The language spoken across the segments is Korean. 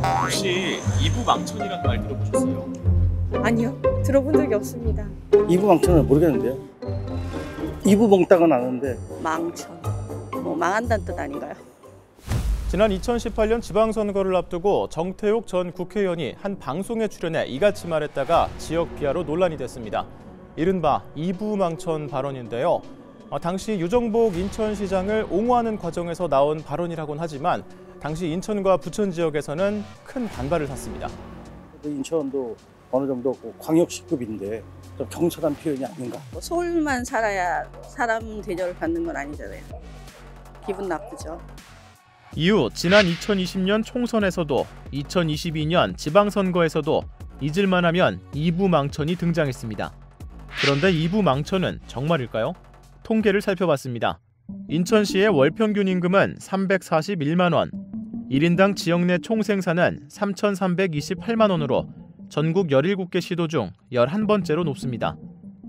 혹시 이부망천이라는 말 들어보셨어요? 아니요, 들어본 적이 없습니다. 이부망천은 모르겠는데요. 이부멍땅은 아는데. 망천, 뭐 망한다는 뜻 아닌가요? 지난 2018년 지방선거를 앞두고 정태욱 전 국회의원이 한 방송에 출연해 이같이 말했다가 지역 비하로 논란이 됐습니다. 이른바 이부망천 발언인데요. 당시 유정복 인천시장을 옹호하는 과정에서 나온 발언이라고는 하지만 당시 인천과 부천 지역에서는 큰 반발을 샀습니다. 인천도 어느 정도 광역시급인데 좀 경솔한 표현이 아닌가. 서울만 살아야 사람 대접을 받는 건 아니잖아요. 기분 나쁘죠. 이후 지난 2020년 총선에서도 2022년 지방선거에서도 잊을만하면 이부망천이 등장했습니다. 그런데 이부망천은 정말일까요? 통계를 살펴봤습니다. 인천시의 월평균 임금은 341만 원, 1인당 지역 내 총생산은 3,328만 원으로 전국 17개 시도 중 11번째로 높습니다.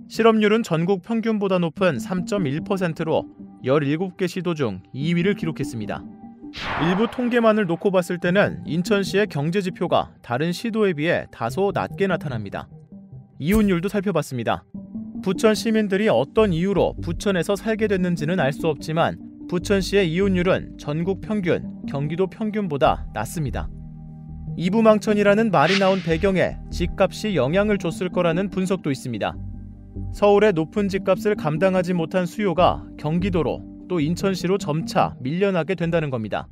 실업률은 전국 평균보다 높은 3.1%로 17개 시도 중 2위를 기록했습니다. 일부 통계만을 놓고 봤을 때는 인천시의 경제 지표가 다른 시도에 비해 다소 낮게 나타납니다. 이웃률도 살펴봤습니다. 부천 시민들이 어떤 이유로 부천에서 살게 됐는지는 알 수 없지만 부천시의 이웃률은 전국 평균, 경기도 평균보다 낮습니다. 이부망천이라는 말이 나온 배경에 집값이 영향을 줬을 거라는 분석도 있습니다. 서울의 높은 집값을 감당하지 못한 수요가 경기도로 또 인천시로 점차 밀려나게 된다는 겁니다.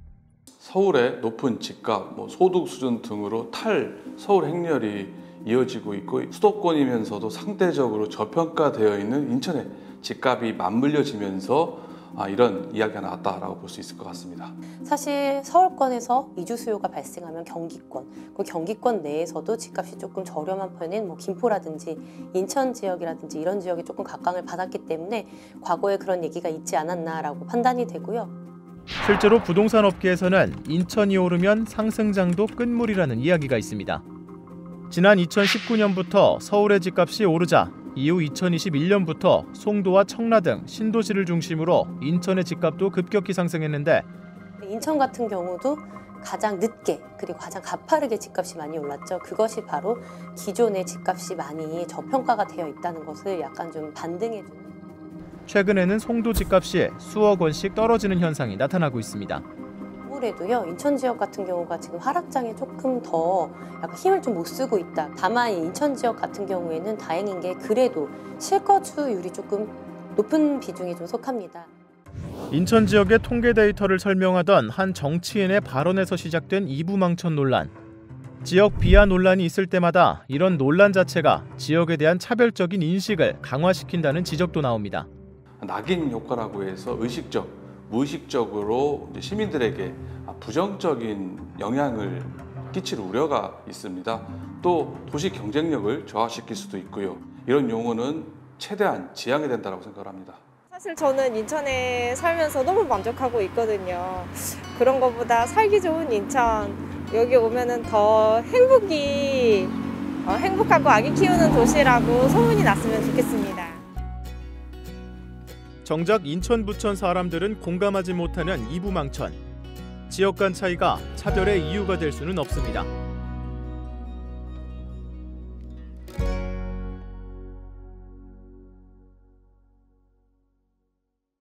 서울의 높은 집값, 소득 수준 등으로 탈서울 행렬이 이어지고 있고 수도권이면서도 상대적으로 저평가되어 있는 인천의 집값이 맞물려지면서 이런 이야기가 나왔다라고 볼 수 있을 것 같습니다. 사실 서울권에서 이주 수요가 발생하면 경기권, 그 경기권 내에서도 집값이 조금 저렴한 편인 김포라든지 인천 지역이라든지 이런 지역이 조금 각광을 받았기 때문에 과거에 그런 얘기가 있지 않았나라고 판단이 되고요. 실제로 부동산 업계에서는 인천이 오르면 상승장도 끝물이라는 이야기가 있습니다. 지난 2019년부터 서울의 집값이 오르자 이후 2021년부터 송도와 청라 등 신도시를 중심으로 인천의 집값도 급격히 상승했는데 인천 같은 경우도 가장 늦게 그리고 가장 가파르게 집값이 많이 올랐죠. 그것이 바로 기존의 집값이 많이 저평가가 되어 있다는 것을 약간 좀 반등해주는. 최근에는 송도 집값이 수억 원씩 떨어지는 현상이 나타나고 있습니다. 아무래도요, 인천 지역 같은 경우가 지금 하락장에 조금 더 약간 힘을 좀 못 쓰고 있다. 다만 인천 지역 같은 경우에는 다행인 게 그래도 실거주율이 조금 높은 비중에 좀 속합니다. 인천 지역의 통계 데이터를 설명하던 한 정치인의 발언에서 시작된 이부망천 논란. 지역 비하 논란이 있을 때마다 이런 논란 자체가 지역에 대한 차별적인 인식을 강화시킨다는 지적도 나옵니다. 낙인 효과라고 해서 의식적, 무의식적으로 시민들에게 부정적인 영향을 끼칠 우려가 있습니다. 또 도시 경쟁력을 저하시킬 수도 있고요. 이런 용어는 최대한 지양해야 된다고 생각합니다. 사실 저는 인천에 살면서 너무 만족하고 있거든요. 그런 것보다 살기 좋은 인천, 여기 오면은 더 행복하고 아기 키우는 도시라고 소문이 났으면 좋겠습니다. 정작 인천 부천 사람들은 공감하지 못하는 이부망천. 지역 간 차이가 차별의 이유가 될 수는 없습니다.